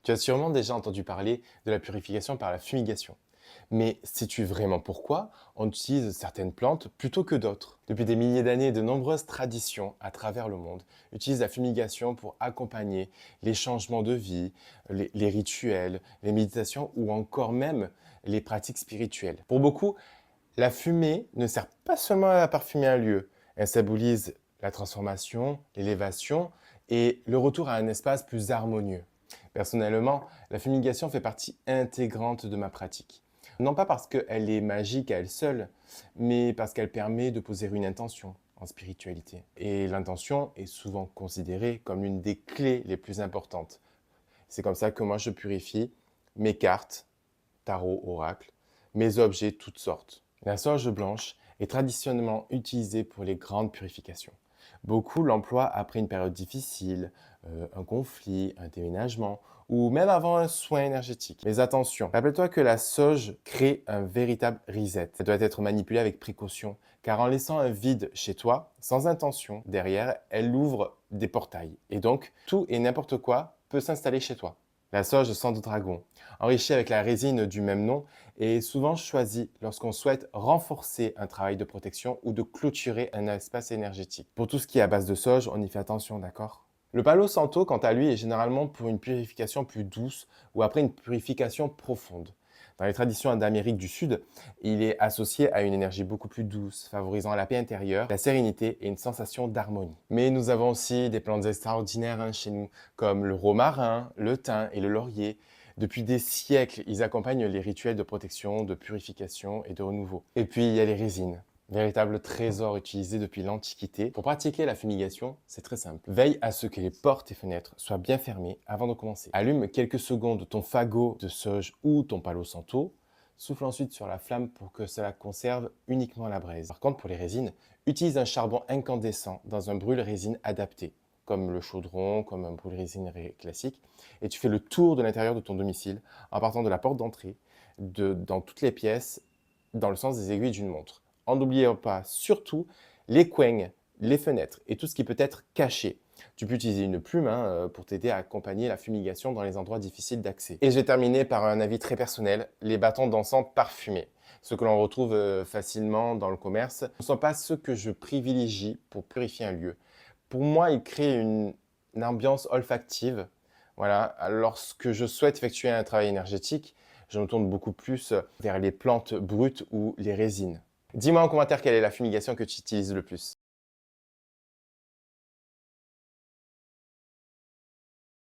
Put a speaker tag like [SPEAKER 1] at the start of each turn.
[SPEAKER 1] Tu as sûrement déjà entendu parler de la purification par la fumigation. Mais sais-tu vraiment pourquoi on utilise certaines plantes plutôt que d'autres? Depuis des milliers d'années, de nombreuses traditions à travers le monde utilisent la fumigation pour accompagner les changements de vie, les rituels, les méditations ou encore même les pratiques spirituelles. Pour beaucoup, la fumée ne sert pas seulement à parfumer un lieu, elle symbolise la transformation, l'élévation et le retour à un espace plus harmonieux. Personnellement, la fumigation fait partie intégrante de ma pratique. Non pas parce qu'elle est magique à elle seule, mais parce qu'elle permet de poser une intention en spiritualité. Et l'intention est souvent considérée comme l'une des clés les plus importantes. C'est comme ça que moi je purifie mes cartes, tarot, oracle, mes objets, toutes sortes. La sauge blanche est traditionnellement utilisée pour les grandes purifications. Beaucoup l'emploient après une période difficile, un conflit, un déménagement ou même avant un soin énergétique. Mais attention, rappelle-toi que la sauge crée un véritable reset. Elle doit être manipulée avec précaution, car en laissant un vide chez toi, sans intention, derrière, elle ouvre des portails. Et donc, tout et n'importe quoi peut s'installer chez toi. La sauge sang de dragon, enrichie avec la résine du même nom, est souvent choisie lorsqu'on souhaite renforcer un travail de protection ou de clôturer un espace énergétique. Pour tout ce qui est à base de sauge, on y fait attention, d'accord? Le Palo Santo, quant à lui, est généralement pour une purification plus douce ou après une purification profonde. Dans les traditions d'Amérique du Sud, il est associé à une énergie beaucoup plus douce, favorisant la paix intérieure, la sérénité et une sensation d'harmonie. Mais nous avons aussi des plantes extraordinaires chez nous, comme le romarin, le thym et le laurier. Depuis des siècles, ils accompagnent les rituels de protection, de purification et de renouveau. Et puis, il y a les résines. Véritable trésor utilisé depuis l'Antiquité. Pour pratiquer la fumigation, c'est très simple. Veille à ce que les portes et fenêtres soient bien fermées avant de commencer. Allume quelques secondes ton fagot de sauge ou ton palo santo. Souffle ensuite sur la flamme pour que cela conserve uniquement la braise. Par contre, pour les résines, utilise un charbon incandescent dans un brûle-résine adapté, comme le chaudron, comme un brûle-résine classique. Et tu fais le tour de l'intérieur de ton domicile en partant de la porte d'entrée, dans toutes les pièces, dans le sens des aiguilles d'une montre. En n'oubliant pas surtout les coins, les fenêtres et tout ce qui peut être caché. Tu peux utiliser une plume pour t'aider à accompagner la fumigation dans les endroits difficiles d'accès. Et je vais terminer par un avis très personnel, les bâtons d'encens parfumés. Ceux que l'on retrouve facilement dans le commerce ne sont pas ceux que je privilégie pour purifier un lieu. Pour moi, ils créent une ambiance olfactive. Voilà. Lorsque je souhaite effectuer un travail énergétique, je me tourne beaucoup plus vers les plantes brutes ou les résines. Dis-moi en commentaire quelle est la fumigation que tu utilises le plus.